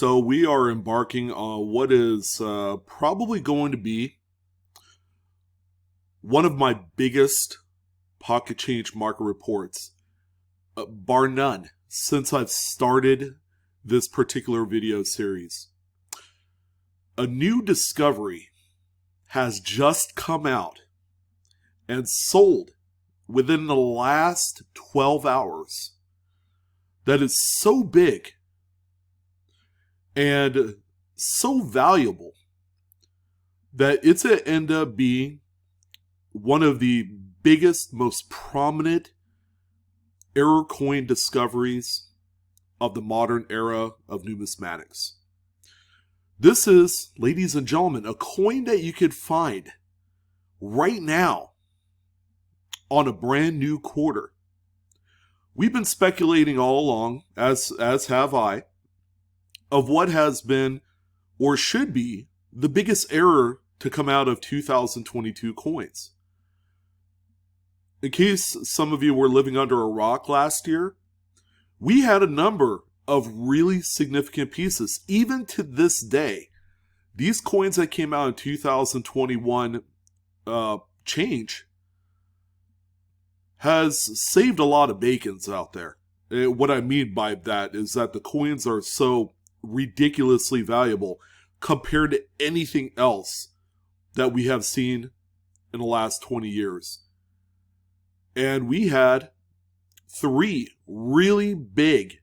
So we are embarking on what is probably going to be one of my biggest pocket change market reports, bar none, since I've started this particular video series. A new discovery has just come out and sold within the last 12 hours that is so big and so valuable that it's going to end up being one of the biggest, most prominent error coin discoveries of the modern era of numismatics. This is, ladies and gentlemen, a coin that you could find right now on a brand new quarter. We've been speculating all along, as have I, of what has been or should be the biggest error to come out of 2022 coins. In case some of you were living under a rock last year, we had a number of really significant pieces. Even to this day, these coins that came out in 2021 change has saved a lot of bacons out there. What I mean by that is that the coins are so ridiculously valuable compared to anything else that we have seen in the last 20 years. And we had 3 really big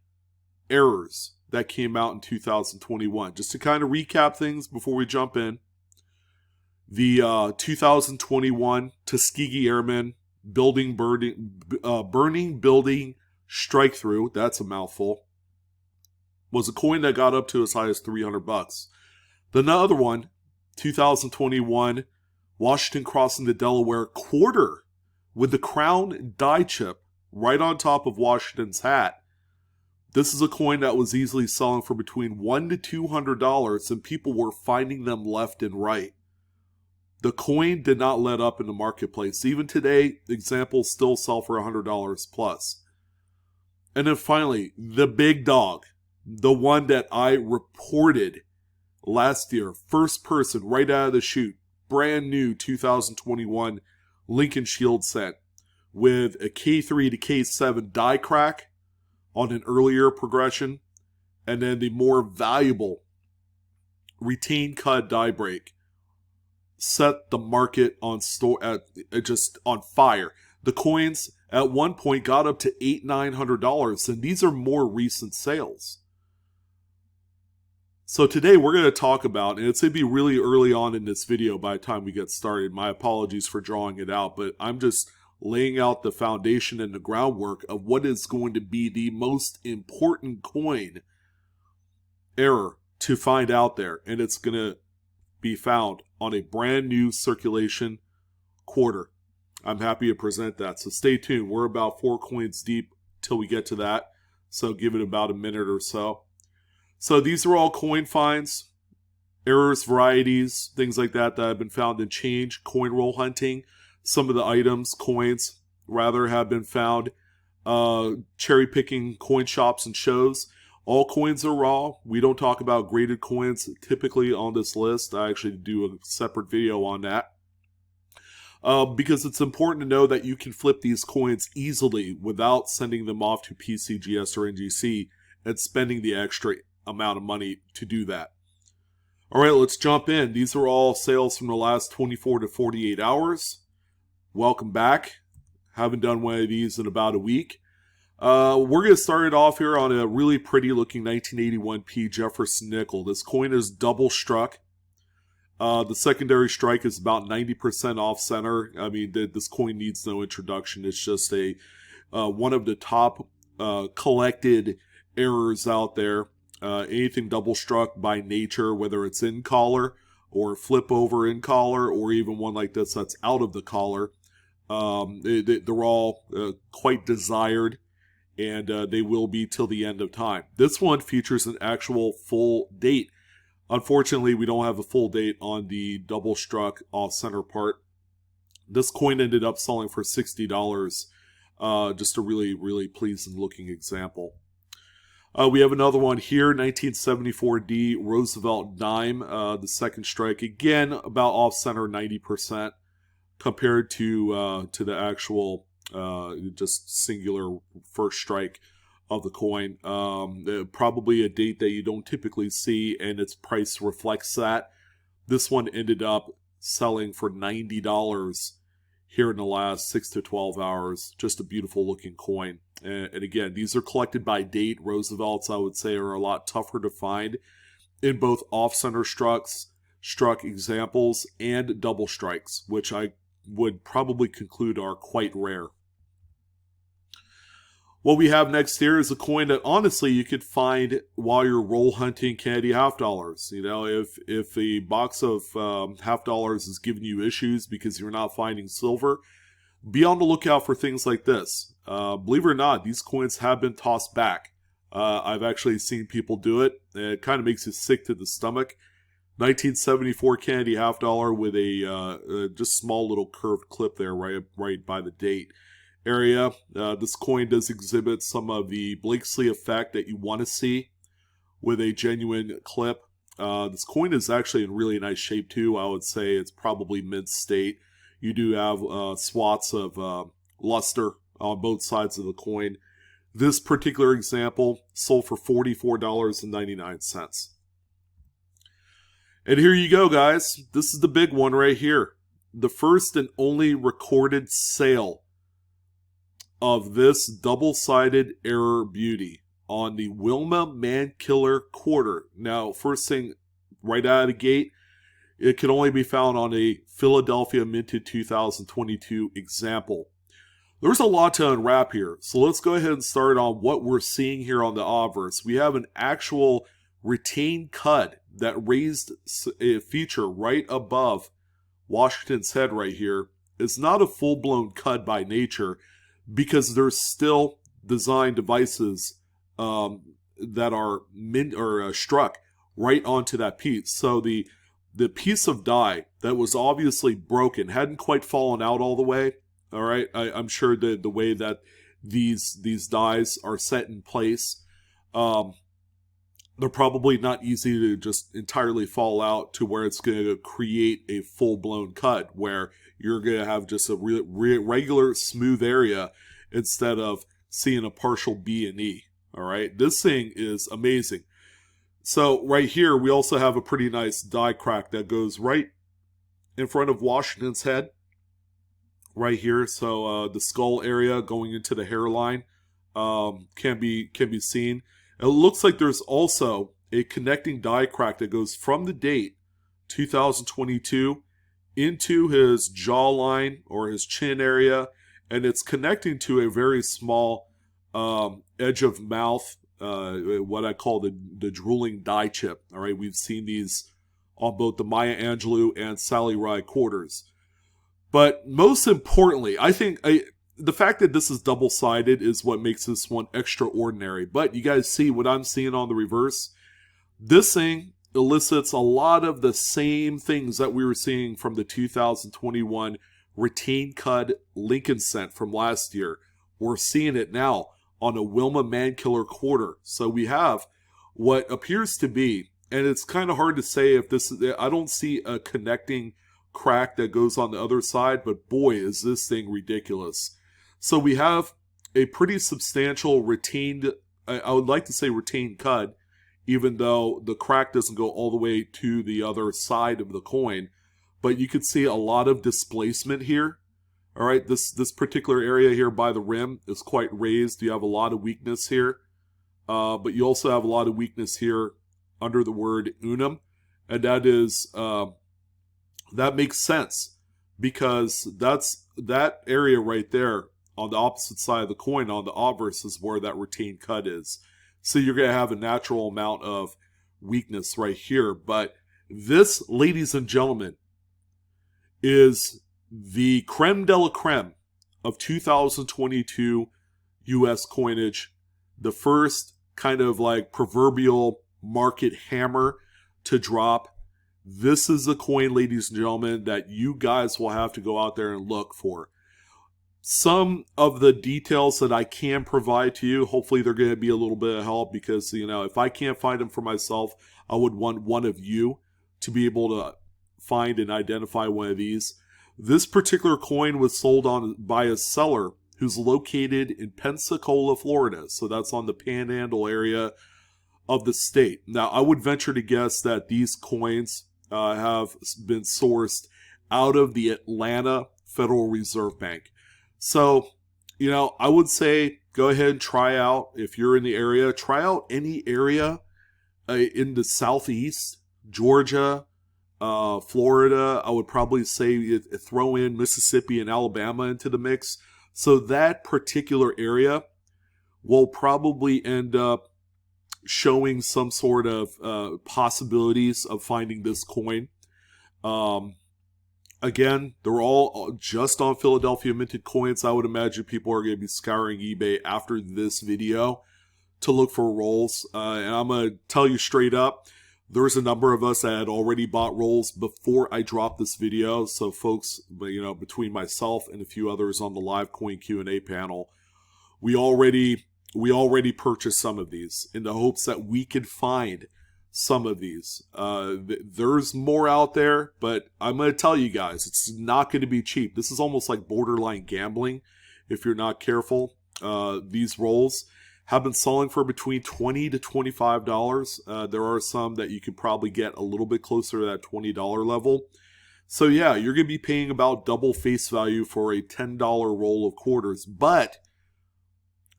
errors that came out in 2021. Just to kind of recap things before we jump in. The 2021 Tuskegee Airmen burning building strike-through, that's a mouthful, was a coin that got up to as high as $300. Then the other one, 2021 Washington crossing the Delaware quarter with the crown die chip right on top of Washington's hat. This is a coin that was easily selling for between $100 to $200, and people were finding them left and right. The coin did not let up in the marketplace. Even today, examples still sell for $100 plus. And then finally, the big dog, the one that I reported last year, first person right out of the chute, brand new 2021 Lincoln Shield set with a K3 to K7 die crack on an earlier progression, and then the more valuable retained cud die break set the market on just on fire. The coins at one point got up to $800-900, and these are more recent sales. So today we're going to talk about, and it's going to be really early on in this video by the time we get started. My apologies for drawing it out, but I'm just laying out the foundation and the groundwork of what is going to be the most important coin error to find out there. And it's going to be found on a brand new circulation quarter. I'm happy to present that. So stay tuned. We're about 4 coins deep till we get to that. So give it about a minute or so. So these are all coin finds, errors, varieties, things like that have been found in change, coin roll hunting. Some of the items, coins, rather, have been found cherry picking coin shops and shows. All coins are raw. We don't talk about graded coins typically on this list. I actually do a separate video on that. Because it's important to know that you can flip these coins easily without sending them off to PCGS or NGC and spending the extra amount of money to do that. All right, let's jump in. These are all sales from the last 24 to 48 hours. Welcome back. Haven't done one of these in about a week. We're going to start it off here on a really pretty looking 1981p Jefferson nickel. This coin is double struck. The secondary strike is about 90% off center. I mean, this coin needs no introduction. It's just a one of the top collected errors out there. Anything double struck by nature, whether it's in collar or flip over in collar, or even one like this that's out of the collar, they're all quite desired, and they will be till the end of time. This one features an actual full date. Unfortunately, we don't have a full date on the double struck off center part. This coin ended up selling for $60. Just a really, really pleasing looking example. We have another one here, 1974D Roosevelt dime, the second strike. Again, about off-center 90% compared to the actual just singular first strike of the coin. Probably a date that you don't typically see, and its price reflects that. This one ended up selling for $90 here in the last 6 to 12 hours. Just a beautiful looking coin. And again, these are collected by date. Roosevelts, I would say, are a lot tougher to find in both off-center struck examples and double strikes, which I would probably conclude are quite rare. What we have next here is a coin that honestly you could find while you're roll hunting candy half dollars. You know, if a box of half dollars is giving you issues because you're not finding silver, be on the lookout for things like this. Believe it or not, these coins have been tossed back. I've actually seen people do it. It kind of makes you sick to the stomach. 1974 candy half dollar with a just small little curved clip there right by the date area. This coin does exhibit some of the Blakesley effect that you want to see with a genuine clip. This coin is actually in really nice shape too. I would say it's probably mint state. You do have swaths of luster on both sides of the coin. This particular example sold for $44.99. And here you go, guys. This is the big one right here. The first and only recorded sale of this double-sided error beauty on the Wilma Mankiller quarter. Now, first thing right out of the gate, it can only be found on a Philadelphia minted 2022 example. There's a lot to unwrap here, so let's go ahead and start on what we're seeing here on the obverse. We have an actual retained cud that raised a feature right above Washington's head right here. It's not a full-blown cud by nature because there's still design devices that are struck right onto that piece. So the piece of die that was obviously broken hadn't quite fallen out all the way. All right, I'm sure the way that these dies are set in place, they're probably not easy to just entirely fall out to where it's going to create a full-blown cut where you're going to have just a regular smooth area instead of seeing a partial B and E. All right, this thing is amazing. So right here, we also have a pretty nice die crack that goes right in front of Washington's head. Right here, so the skull area going into the hairline can be seen. It looks like there's also a connecting die crack that goes from the date 2022 into his jawline or his chin area, and it's connecting to a very small edge of mouth, what I call the drooling die chip. All right, we've seen these on both the Maya Angelou and Sally Rye quarters. But most importantly, I think the fact that this is double-sided is what makes this one extraordinary. But you guys see what I'm seeing on the reverse? This thing elicits a lot of the same things that we were seeing from the 2021 retained cud Lincoln cent from last year. We're seeing it now on a Wilma Mankiller quarter. So we have what appears to be, and it's kind of hard to say if this is, I don't see a connecting crack that goes on the other side, but boy, is this thing ridiculous. So we have a pretty substantial retained, I would like to say retained cud, even though the crack doesn't go all the way to the other side of the coin, but you can see a lot of displacement here. All right, this particular area here by the rim is quite raised. You have a lot of weakness here, but you also have a lot of weakness here under the word unum, and that is that makes sense because that area right there on the opposite side of the coin on the obverse is where that retained cud is. So you're going to have a natural amount of weakness right here. But this, ladies and gentlemen, is the creme de la creme of 2022 U.S. coinage. The first kind of like proverbial market hammer to drop. This is the coin, ladies and gentlemen, that you guys will have to go out there and look for. some of the details that I can provide to you, hopefully they're going to be a little bit of help, because, you know, if I can't find them for myself, I would want one of you to be able to find and identify one of these. This particular coin was sold on by a seller who's located in Pensacola, Florida. So that's on the Panhandle area of the state. Now, I would venture to guess that these coins have been sourced out of the Atlanta Federal Reserve Bank. So, you know, I would say go ahead and try out, if you're in the area, try out any area in the Southeast, Georgia, Florida. I would probably say throw in Mississippi and Alabama into the mix. So that particular area will probably end up showing some sort of possibilities of finding this coin. Again, they're all just on Philadelphia minted coins. I would imagine people are going to be scouring eBay after this video to look for rolls. And I'm going to tell you straight up, there's a number of us that had already bought rolls before I dropped this video. So folks, you know, between myself and a few others on the live coin Q&A panel, we already purchased some of these in the hopes that we could find some of these. There's more out there, but I'm going to tell you guys, it's not going to be cheap. This is almost like borderline gambling if you're not careful. These rolls have been selling for between $20 to $25. There are some that you could probably get a little bit closer to that $20 level. So yeah, you're going to be paying about double face value for a $10 roll of quarters, but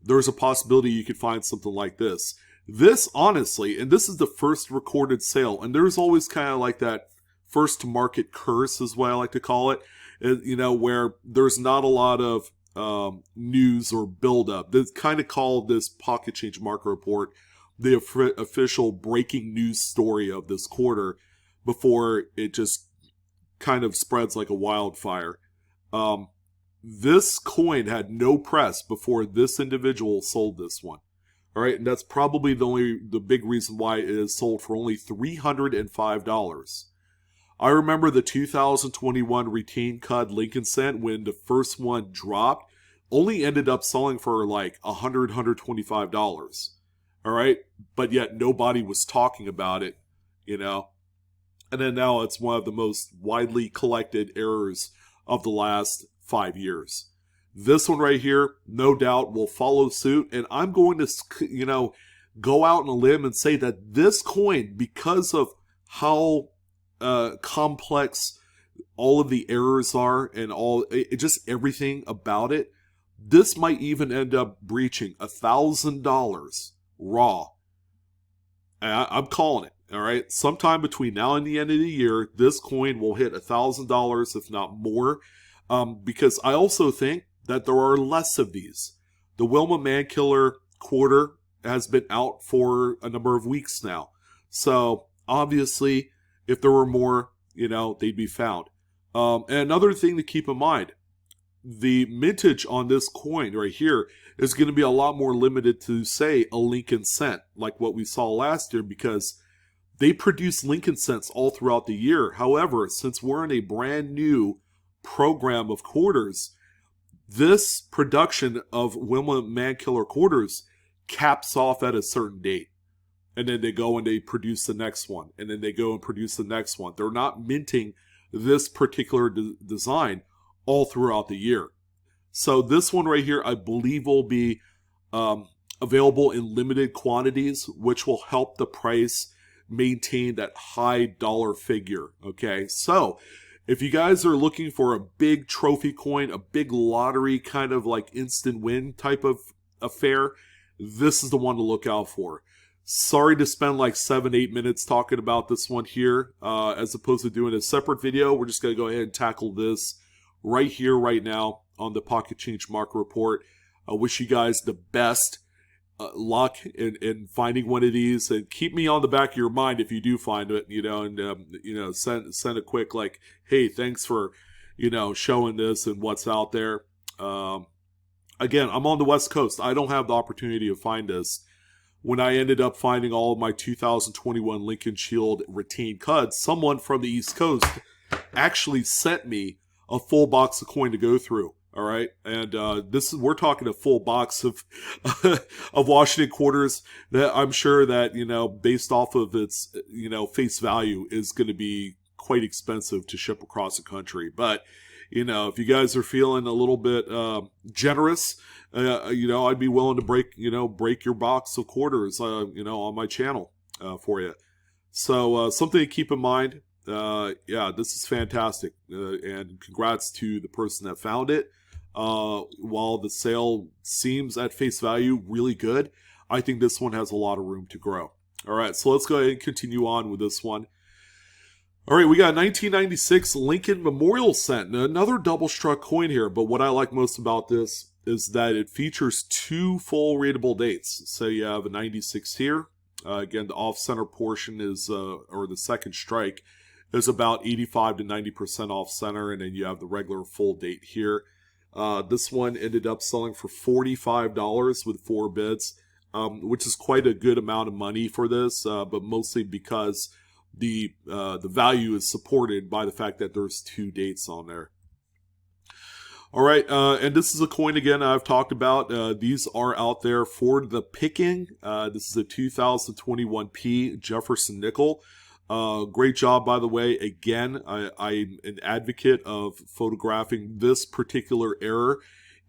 there's a possibility you could find something like this. This, honestly, and this is the first recorded sale, and there's always kind of like that first to market curse is what I like to call it, you know, where there's not a lot of news or buildup. They kind of call this Pocket Change Market Report the official breaking news story of this quarter before it just kind of spreads like a wildfire. This coin had no press before this individual sold this one. All right, and that's probably the big reason why it is sold for only $305. I remember the 2021 retained cud Lincoln Cent, when the first one dropped, only ended up selling for like $100, $125. All right, but yet nobody was talking about it, you know. And then now it's one of the most widely collected errors of the last 5 years. This one right here, no doubt, will follow suit. And I'm going to, you know, go out on a limb and say that this coin, because of how complex all of the errors are and just everything about it, this might even end up breaching $1,000 raw. I'm calling it. All right. Sometime between now and the end of the year, this coin will hit $1,000, if not more. Because I also think that there are less of these. The Wilma Mankiller quarter has been out for a number of weeks now. So obviously, if there were more, you know, they'd be found. And another thing to keep in mind, the mintage on this coin right here is going to be a lot more limited to, say, a Lincoln Cent, like what we saw last year, because they produce Lincoln Cents all throughout the year. However, since we're in a brand new program of quarters, this production of Wilma Mankiller quarters caps off at a certain date. And then they go and they produce the next one. And then they go and produce the next one. They're not minting this particular design all throughout the year. So this one right here, I believe, will be available in limited quantities, which will help the price maintain that high dollar figure. Okay, so if you guys are looking for a big trophy coin, a big lottery kind of like instant win type of affair, this is the one to look out for. Sorry to spend like 7-8 minutes talking about this one here, as opposed to doing a separate video. We're just going to go ahead and tackle this right here, right now on the Pocket Change Market Report. I wish you guys the best luck in finding one of these, and keep me on the back of your mind if you do find it, you know, and you know, send a quick like, hey, thanks for, you know, showing this and what's out there. Again, I'm on the West Coast. I don't have the opportunity to find this. When I ended up finding all of my 2021 Lincoln Shield retained cuds, someone from the East Coast actually sent me a full box of coin to go through. All right, and we're talking a full box of of Washington quarters that I'm sure that, based off of its, face value, is going to be quite expensive to ship across the country. But if you guys are feeling a little bit generous, I'd be willing to break your box of quarters, on my channel for you. So something to keep in mind. Yeah, this is fantastic, and congrats to the person that found it. While the sale seems at face value really good, I think this one has a lot of room to grow. All right, so let's go ahead and continue on with this one. All right, we got 1996 Lincoln Memorial Cent, another double struck coin here, but what I like most about this is that it features 2 full readable dates. So you have a 96 here. Again, the off-center portion is, or the second strike, is about 85 to 90% off-center, and then you have the regular full date here. This one ended up selling for $45 with 4 bids, which is quite a good amount of money for this, but mostly because the value is supported by the fact that there's 2 dates on there. All right, and this is a coin again I've talked about. These are out there for the picking. This is a 2021p Jefferson nickel. Great job, by the way. Again, I'm an advocate of photographing this particular error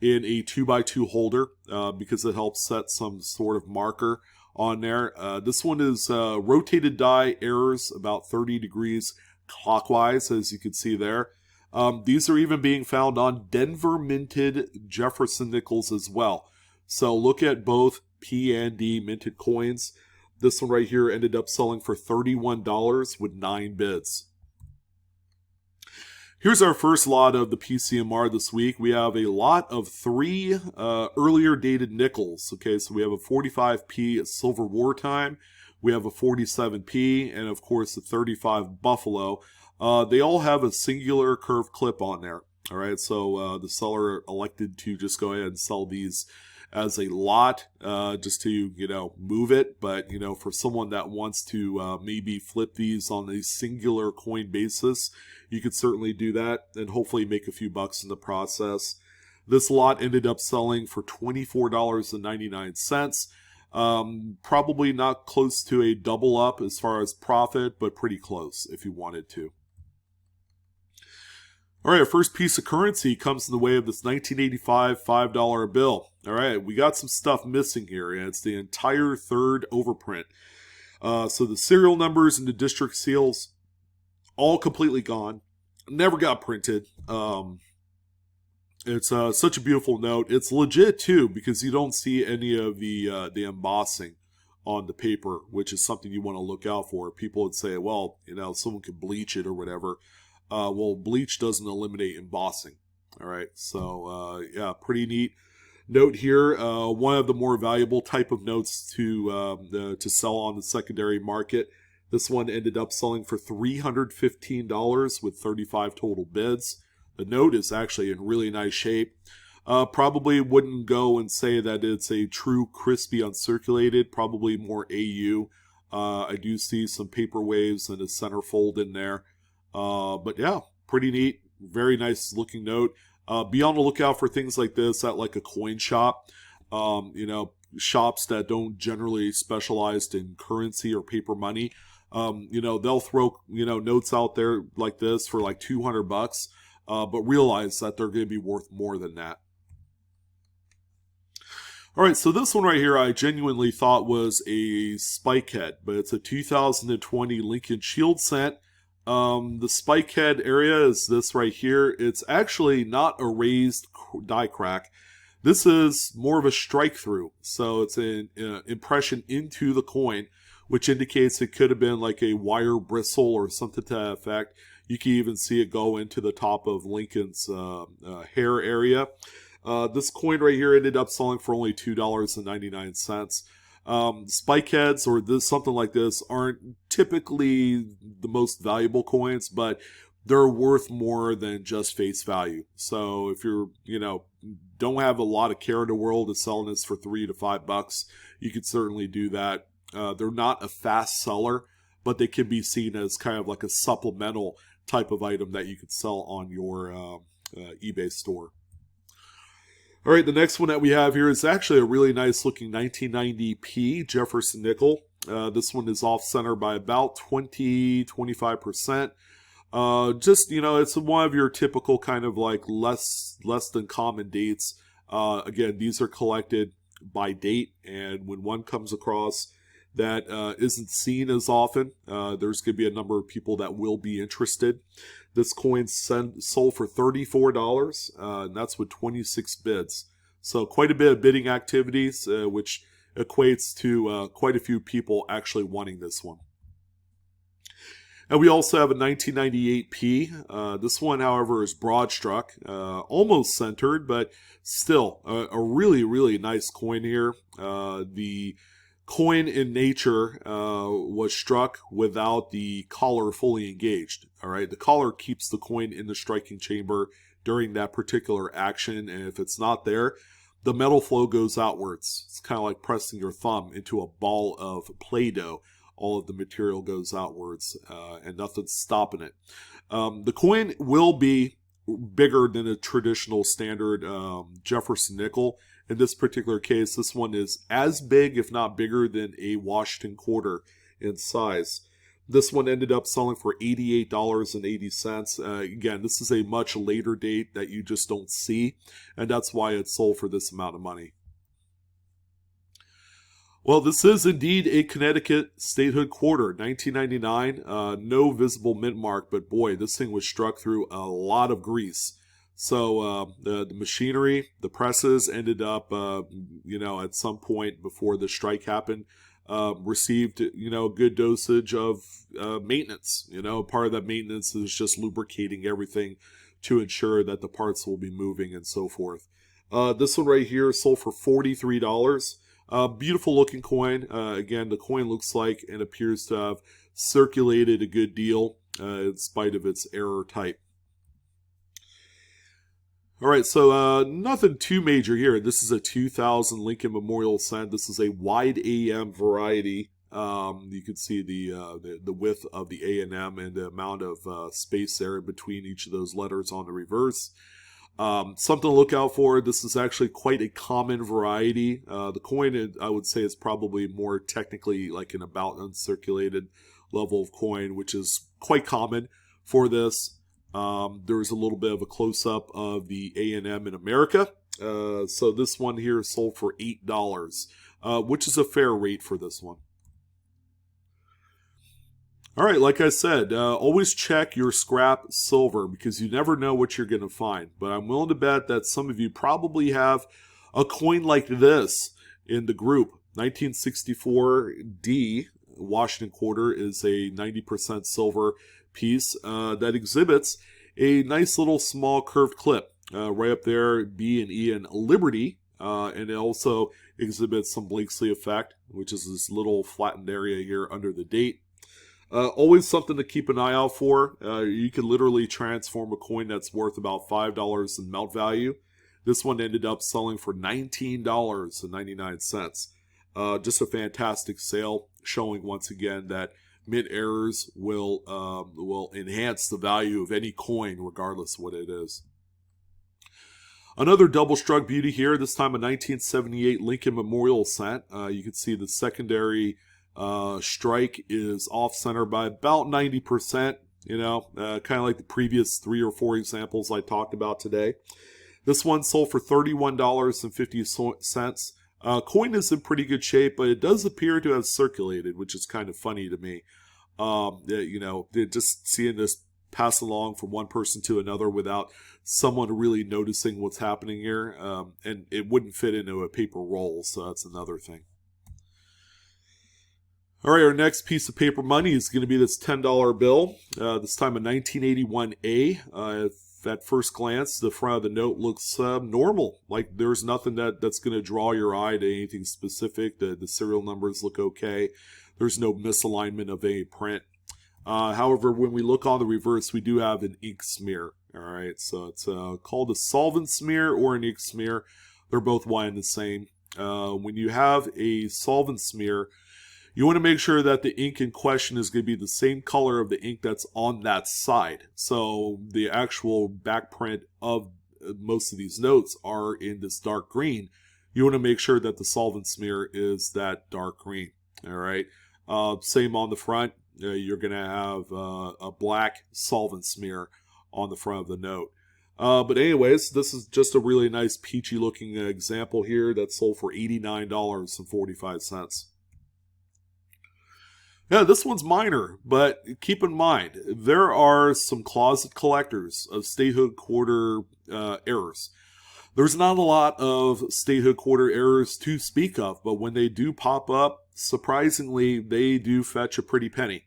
in a 2x2 holder because it helps set some sort of marker on there. This one is rotated die errors about 30 degrees clockwise, as you can see there. These are even being found on Denver minted Jefferson nickels as well. So look at both P and D minted coins. This one right here ended up selling for $31 with 9 bids. Here's our first lot of the PCMR this week. We have a lot of 3 earlier dated nickels. Okay, so we have a 45p Silver Wartime, we have a 47p, and of course the 35 Buffalo. They all have a singular curved clip on there. All right, so the seller elected to just go ahead and sell these as a lot, just to, move it. But, for someone that wants to maybe flip these on a singular coin basis, you could certainly do that and hopefully make a few bucks in the process. This lot ended up selling for $24.99. Probably not close to a double up as far as profit, but pretty close if you wanted to. All right, our first piece of currency comes in the way of this 1985 $5 bill. All right, we got some stuff missing here, and it's the entire third overprint. So the serial numbers and the district seals, all completely gone. Never got printed. It's such a beautiful note. It's legit, too, because you don't see any of the embossing on the paper, which is something you want to look out for. People would say, well, someone could bleach it or whatever. Well, bleach doesn't eliminate embossing. All right, so yeah, pretty neat note here. One of the more valuable type of notes to sell on the secondary market. This one ended up selling for $315 with 35 total bids. The note is actually in really nice shape. Probably wouldn't go and say that it's a true crispy uncirculated. Probably more AU. I do see some paper waves and a centerfold in there. But yeah, pretty neat. Very nice looking note. Be on the lookout for things like this at like a coin shop. Shops that don't generally specialize in currency or paper money. They'll throw, notes out there like this for like $200, but realize that they're going to be worth more than that. All right, so this one right here I genuinely thought was a spike head, but it's a 2020 Lincoln Shield cent. The spike head area is this right here. It's actually not a raised die crack. This is more of a strike through. So it's an impression into the coin, which indicates it could have been like a wire bristle or something to that effect. You can even see it go into the top of Lincoln's hair area. This coin right here ended up selling for only $2.99. Spike heads or something like this aren't typically the most valuable coins, but they're worth more than just face value. So if you're, don't have a lot of care in the world of selling this for $3 to $5, you could certainly do that. They're not a fast seller, but they can be seen as kind of like a supplemental type of item that you could sell on your eBay store. All right, the next one that we have here is actually a really nice looking 1990p Jefferson nickel. This one is off center by about 25%. Just, it's one of your typical kind of like less than common dates. Again, these are collected by date, and when one comes across that isn't seen as often, there's going to be a number of people that will be interested. This coin sold for $34, and that's with 26 bids. So quite a bit of bidding activities, which equates to quite a few people actually wanting this one. And we also have a 1998p. This one, however, is broad struck, almost centered, but still a really, really nice coin here. The coin in nature was struck without the collar fully engaged. All right, the collar keeps the coin in the striking chamber during that particular action, and if it's not there, the metal flow goes outwards. It's kind of like pressing your thumb into a ball of Play-Doh. All of the material goes outwards, and nothing's stopping it. The coin will be bigger than a traditional standard Jefferson nickel. In this particular case, this one is as big, if not bigger, than a Washington quarter in size. This one ended up selling for $88.80. Again, this is a much later date that you just don't see, and that's why it sold for this amount of money. Well, this is indeed a Connecticut statehood quarter, 1999. No visible mint mark, but boy, this thing was struck through a lot of grease. So the machinery, the presses ended up, at some point before the strike happened, received, a good dosage of maintenance. Part of that maintenance is just lubricating everything to ensure that the parts will be moving and so forth. This one right here sold for $43. Beautiful looking coin. Again, the coin looks like and appears to have circulated a good deal in spite of its error type. All right, so nothing too major here. This is a 2000 Lincoln Memorial Cent. This is a wide AM variety. You can see the width of the A&M and the amount of space there in between each of those letters on the reverse. Something to look out for. This is actually quite a common variety. The coin, I would say, is probably more technically like an about uncirculated level of coin, which is quite common for this. There's a little bit of a close-up of the A&M in America. So this one here sold for $8, which is a fair rate for this one. All right, like I said, always check your scrap silver because you never know what you're going to find. But I'm willing to bet that some of you probably have a coin like this in the group. 1964D Washington quarter is a 90% silver piece that exhibits a nice little small curved clip right up there, B and E in Liberty, and it also exhibits some Blakesley effect, which is this little flattened area here under the date. Always something to keep an eye out for. You can literally transform a coin that's worth about $5 in melt value. This one ended up selling for $19.99. Just a fantastic sale, showing once again that mint errors will enhance the value of any coin, regardless of what it is. Another double struck beauty here. This time a 1978 Lincoln Memorial Cent. You can see the secondary strike is off center by about 90%. Kind of like the previous 3 or 4 examples I talked about today. This one sold for $31.50. Coin is in pretty good shape, but it does appear to have circulated, which is kind of funny to me. Just seeing this pass along from one person to another without someone really noticing what's happening here, and it wouldn't fit into a paper roll, so that's another thing. All right, our next piece of paper money is going to be this $10 bill, this time a 1981A. At first glance, the front of the note looks normal. Like there's nothing that's going to draw your eye to anything specific. The serial numbers look okay. There's no misalignment of any print. However, when we look on the reverse, we do have an ink smear. All right, so it's called a solvent smear or an ink smear. They're both one and the same. When you have a solvent smear, you want to make sure that the ink in question is going to be the same color of the ink that's on that side. So the actual back print of most of these notes are in this dark green, you want to make sure that the solvent smear is that dark green. All right. Same on the front. You're going to have a black solvent smear on the front of the note. But anyways, this is just a really nice peachy looking example here that sold for $89.45. Yeah, this one's minor, but keep in mind, there are some closet collectors of statehood quarter errors. There's not a lot of statehood quarter errors to speak of, but when they do pop up, surprisingly, they do fetch a pretty penny.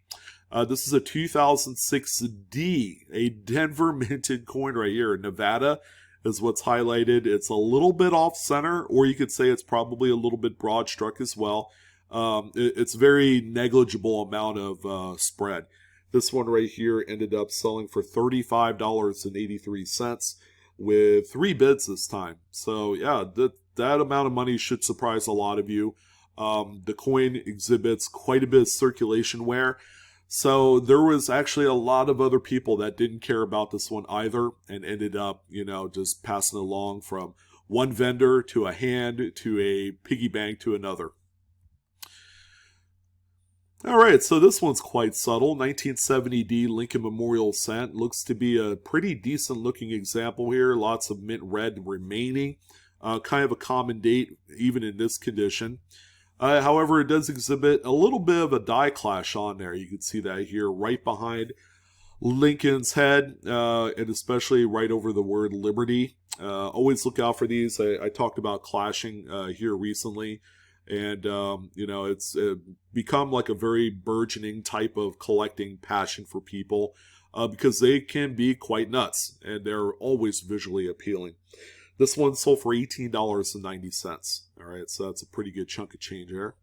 This is a 2006D, a Denver minted coin right here. Nevada is what's highlighted. It's a little bit off center, or you could say it's probably a little bit broad struck as well. It's very negligible amount of spread. This one right here ended up selling for $35.83 with 3 bids this time. So yeah, that amount of money should surprise a lot of you. The coin exhibits quite a bit of circulation wear. So there was actually a lot of other people that didn't care about this one either and ended up, just passing along from one vendor to a hand to a piggy bank to another. All right, so this one's quite subtle. 1970D Lincoln Memorial Cent. Looks to be a pretty decent looking example here. Lots of mint red remaining. Kind of a common date, even in this condition. However, it does exhibit a little bit of a die clash on there. You can see that here right behind Lincoln's head, and especially right over the word Liberty. Always look out for these. I talked about clashing here recently. And, it's become like a very burgeoning type of collecting passion for people because they can be quite nuts and they're always visually appealing. This one sold for $18.90. All right, so that's a pretty good chunk of change there.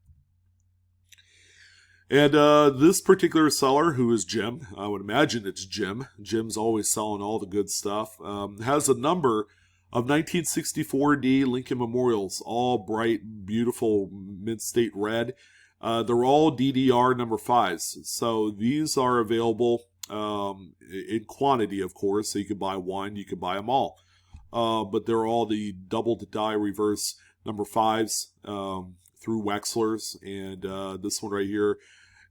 And this particular seller, who is Jim, I would imagine it's Jim. Jim's always selling all the good stuff. Has a number of 1964D Lincoln Memorials, all bright, beautiful mid-state red. They're all DDR number 5s. So these are available in quantity, of course. So you could buy one, you could buy them all. But they're all the double-to-die reverse number 5s through Wexlers. And this one right here,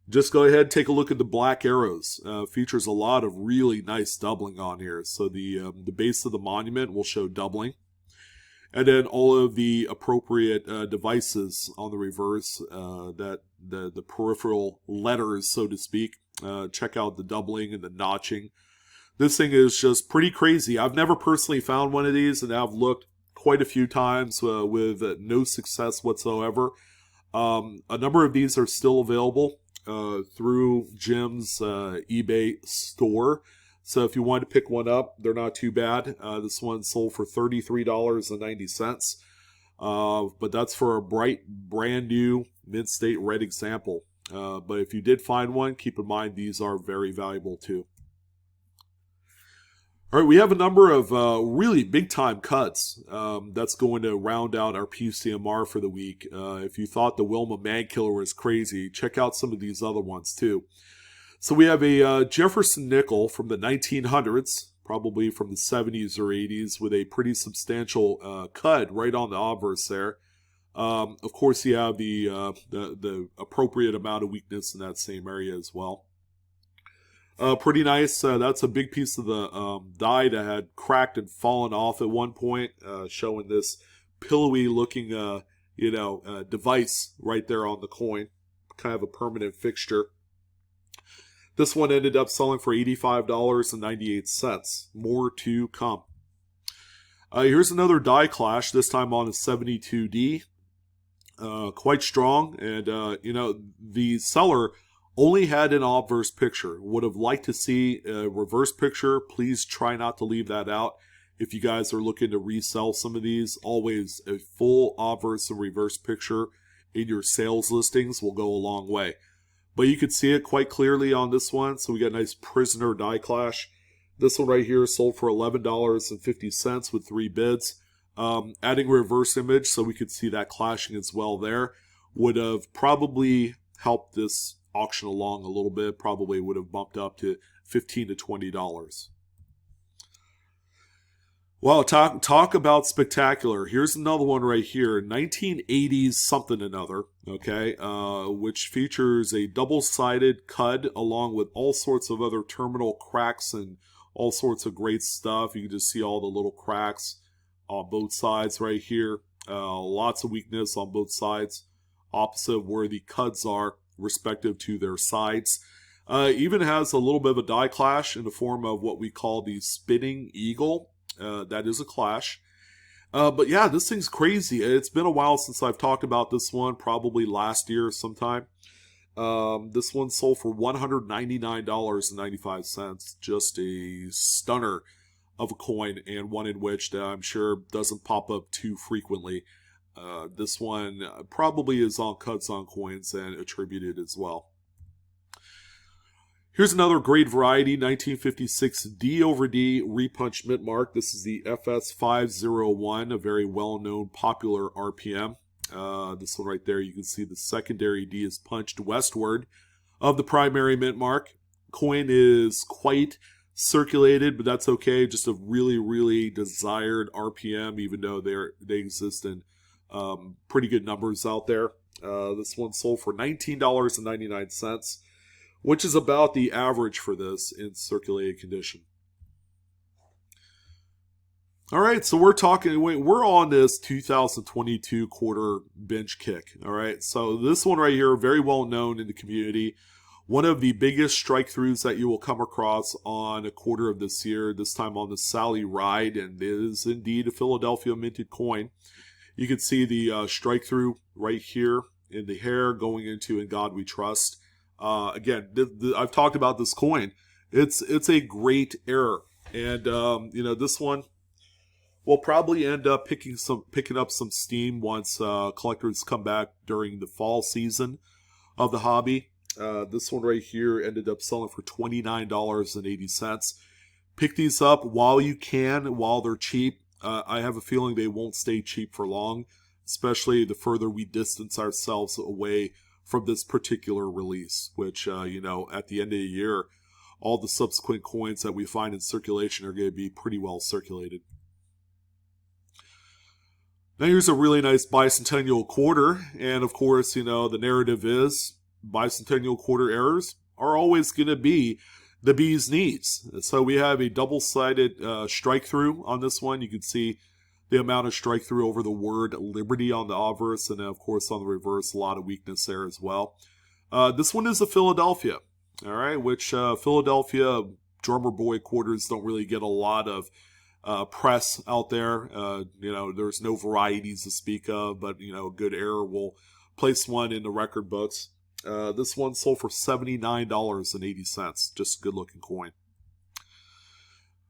just go ahead and take a look at the black arrows. Features a lot of really nice doubling on here. So the base of the monument will show doubling. And then all of the appropriate devices on the reverse, that the peripheral letters, so to speak. Check out the doubling and the notching. This thing is just pretty crazy. I've never personally found one of these, and I've looked quite a few times with no success whatsoever. A number of these are still available through Jim's eBay store. So if you want to pick one up, they're not too bad. This one sold for $33.90. But that's for a bright, brand new mid-state red example. But if you did find one, keep in mind these are very valuable too. All right, we have a number of really big-time cuts that's going to round out our PCMR for the week. If you thought the Wilma Mankiller was crazy, check out some of these other ones too. So we have a Jefferson nickel from the 1900s, probably from the 70s or 80s, with a pretty substantial cut right on the obverse there. Of course, you have the appropriate amount of weakness in that same area as well. Pretty nice. That's a big piece of the die that had cracked and fallen off at one point, showing this pillowy looking, device right there on the coin. Kind of a permanent fixture. This one ended up selling for $85.98. More to come. Here's another die clash, this time on a 72D. Quite strong, and, the seller only had an obverse picture. Would have liked to see a reverse picture. Please try not to leave that out. If you guys are looking to resell some of these, always a full obverse and reverse picture in your sales listings will go a long way. But you can see it quite clearly on this one. So we got a nice prisoner die clash. This one right here sold for $11.50 with 3 bids. Adding reverse image so we could see that clashing as well there would have probably helped this auction along a little bit. Probably would have bumped up to $15 to $20. Well, talk about spectacular. Here's another one right here, 1980s something another, okay, which features a double-sided cud along with all sorts of other terminal cracks and all sorts of great stuff. You can just see all the little cracks on both sides right here. Lots of weakness on both sides, opposite of where the cuds are, respective to their sides. Even has a little bit of a die clash in the form of what we call the spinning eagle. That is a clash. But yeah, this thing's crazy. It's been a while since I've talked about this one, probably last year sometime. This one sold for $199.95. Just a stunner of a coin, and one in which I'm sure doesn't pop up too frequently. This one probably is on Cuds on Coins and attributed as well. Here's another great variety, 1956 D over D repunch mint mark. This is the FS501, a very well-known popular RPM. This one right there, you can see the secondary D is punched westward of the primary mint mark. Coin is quite circulated, but that's okay. Just a really, really desired RPM, even though they exist in pretty good numbers out there. This one sold for $19.99. Which is about the average for this in circulated condition. All right, so we're on this 2022 quarter bench kick. All right, so this one right here, very well known in the community. One of the biggest strike-throughs that you will come across on a quarter of this year, this time on the Sally Ride, and it is indeed a Philadelphia minted coin. You can see the strike-through right here in the hair going into In God We Trust. Again, I've talked about this coin. It's a great error, and this one will probably end up picking up some steam once collectors come back during the fall season of the hobby. This one right here ended up selling for $29.80. Pick these up while you can, while they're cheap. I have a feeling they won't stay cheap for long, especially the further we distance ourselves away from this particular release, which, at the end of the year, all the subsequent coins that we find in circulation are going to be pretty well circulated. Now here's a really nice bicentennial quarter, and of course, the narrative is bicentennial quarter errors are always going to be the bee's knees. So we have a double-sided strike through on this one. You can see the amount of strike through over the word liberty on the obverse, and of course on the reverse, a lot of weakness there as well. This one is a Philadelphia, all right, which Philadelphia drummer boy quarters don't really get a lot of press out there. There's no varieties to speak of, but a good error will place one in the record books. This one sold for $79.80. Just a good looking coin.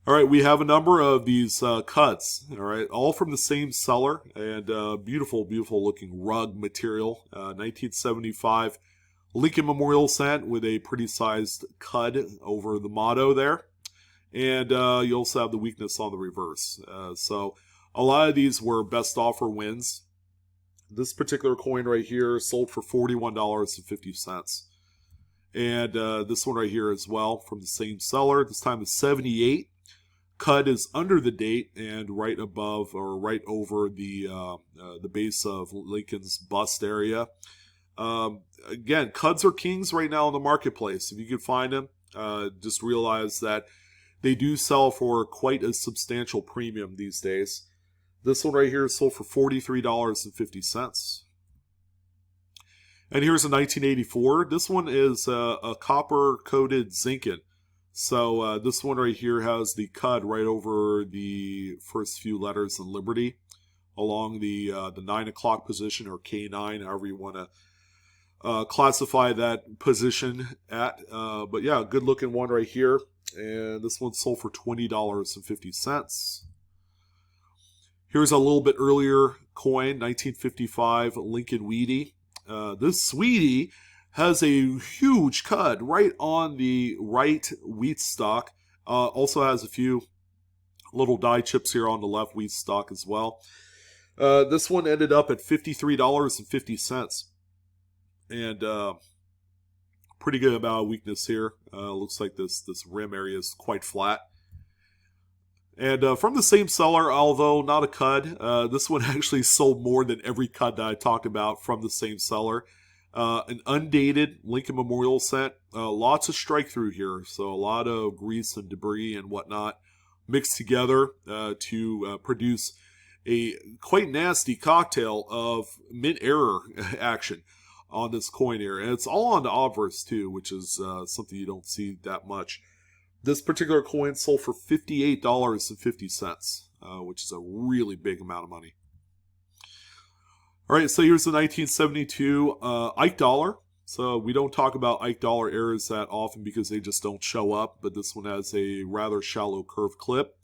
All right, we have a number of these cuts, all right, all from the same seller, and beautiful, beautiful looking rug material. 1975 Lincoln Memorial Cent with a pretty sized cud over the motto there. And you also have the weakness on the reverse. So a lot of these were best offer wins. This particular coin right here sold for $41.50. And this one right here as well from the same seller. This time is 78. Cud is under the date and right above or right over the base of Lincoln's bust area. Again, Cuds are kings right now in the marketplace. If you can find them, just realize that they do sell for quite a substantial premium these days. This one right here is sold for $43.50. And here's a 1984. This one is a copper-coated zinc-in. So this one right here has the cud right over the first few letters in Liberty along the 9 o'clock position, or K9, however you want to classify that position at. But yeah, good looking one right here. And this one sold for $20.50. Here's a little bit earlier coin, 1955 Lincoln Wheatie. This Sweetie has a huge cud right on the right wheat stalk. Also has a few little die chips here on the left wheat stalk as well. This one ended up at $53.50. And pretty good amount of weakness here. Looks like this rim area is quite flat. And from the same seller, although not a cud, this one actually sold more than every cud that I talked about from the same seller. An undated Lincoln Memorial set. Lots of strike through here, so a lot of grease and debris and whatnot mixed together to produce a quite nasty cocktail of mid-error action on this coin here. And it's all on the obverse too, which is something you don't see that much. This particular coin sold for $58.50, which is a really big amount of money. All right, so here's the 1972 Ike dollar. So we don't talk about Ike dollar errors that often because they just don't show up, but this one has a rather shallow curved clip.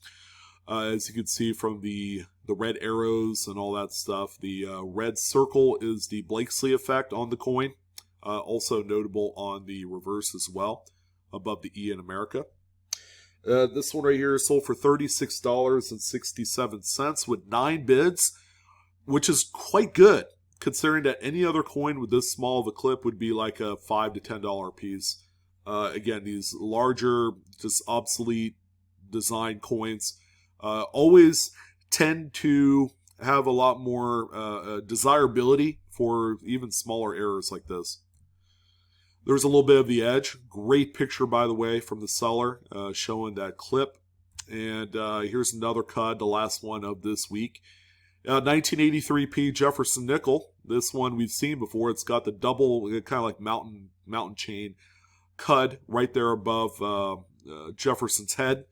As you can see from the red arrows and all that stuff, the red circle is the Blakesley effect on the coin. Also notable on the reverse as well, above the E in America. This one right here sold for $36.67 with 9 bids, which is quite good, considering that any other coin with this small of a clip would be like a $5 to $10 piece. Again, these larger, just obsolete design coins always tend to have a lot more desirability for even smaller errors like this. There's a little bit of the edge. Great picture, by the way, from the seller showing that clip. And here's another cud, the last one of this week. 1983p Jefferson nickel. This one we've seen before. It's got the double, kind of like mountain chain cud right there above Jefferson's head,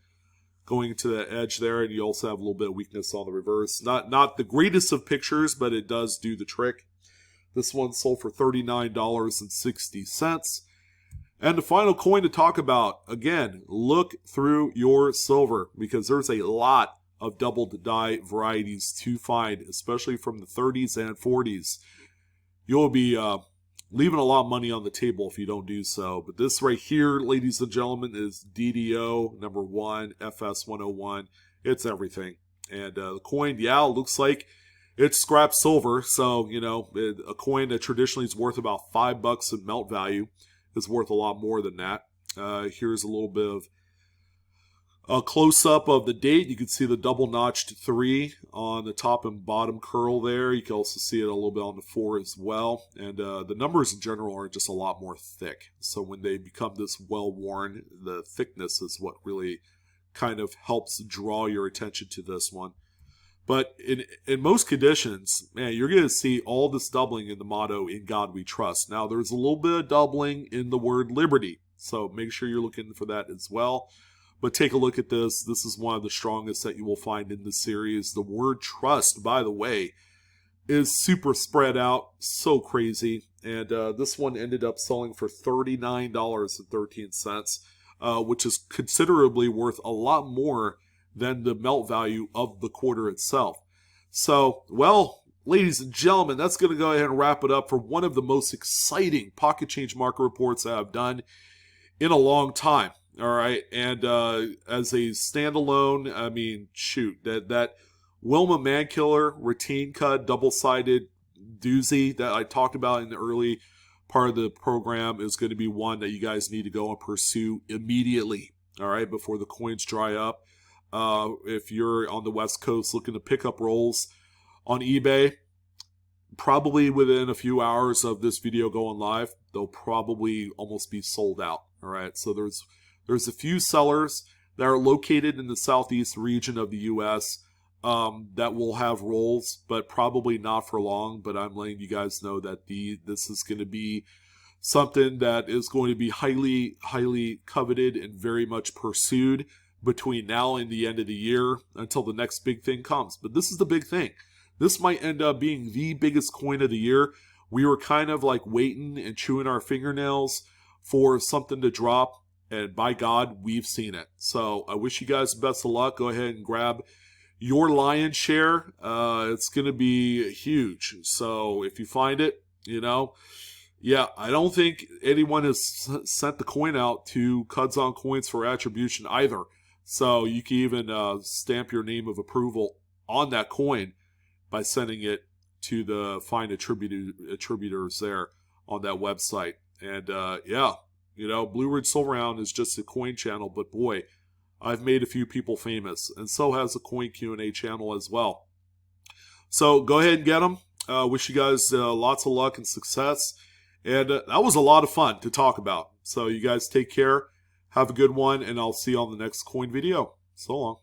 going to the edge there. And you also have a little bit of weakness on the reverse. Not the greatest of pictures, but it does do the trick. This one sold for $39.60. And the final coin to talk about, again, look through your silver, because there's a lot of double die varieties to find, especially from the 30s and 40s. You'll be leaving a lot of money on the table if you don't do so. But this right here, ladies and gentlemen, is DDO number 1, FS101. It's everything. And the coin, yeah, looks like it's scrap silver, so, you know, a coin that traditionally is worth about $5 in melt value is worth a lot more than that. Here's a little bit of a close-up of the date. You can see the double-notched 3 on the top and bottom curl there. You can also see it a little bit on the 4 as well. And the numbers in general are just a lot more thick. So when they become this well-worn, the thickness is what really kind of helps draw your attention to this one. But in most conditions, man, you're going to see all this doubling in the motto, "In God We Trust." Now, there's a little bit of doubling in the word liberty, so make sure you're looking for that as well. But take a look at this. This is one of the strongest that you will find in the series. The word trust, by the way, is super spread out, so crazy. And this one ended up selling for $39.13, which is considerably worth a lot more than the melt value of the quarter itself. So, well, ladies and gentlemen, that's going to go ahead and wrap it up for one of the most exciting pocket change market reports that I've done in a long time. All right, and as a standalone, I mean, shoot, that Wilma Mankiller retain cud double-sided doozy that I talked about in the early part of the program is going to be one that you guys need to go and pursue immediately. All right, before the coins dry up. If you're on the West Coast looking to pick up rolls on eBay, probably within a few hours of this video going live, they'll probably almost be sold out. All right, so there's a few sellers that are located in the southeast region of the U.S. That will have rolls, but probably not for long. But I'm letting you guys know that this is going to be something that is going to be highly, highly coveted and very much pursued between now and the end of the year until the next big thing comes. But this is the big thing. This might end up being the biggest coin of the year. We were kind of like waiting and chewing our fingernails for something to drop, and by God, we've seen it. So I wish you guys the best of luck. Go ahead and grab your lion's share. It's going to be huge. So if you find it, you know, yeah, I don't think anyone has sent the coin out to Cuds on Coins for attribution either. So you can even stamp your name of approval on that coin by sending it to the fine attributors there on that website. And yeah, you know, BlueRidgeSilverhound is just a coin channel, but boy, I've made a few people famous, and so has the Coin Q&A channel as well. So go ahead and get them. Wish you guys lots of luck and success. And that was a lot of fun to talk about. So you guys take care. Have a good one, and I'll see you on the next coin video. So long.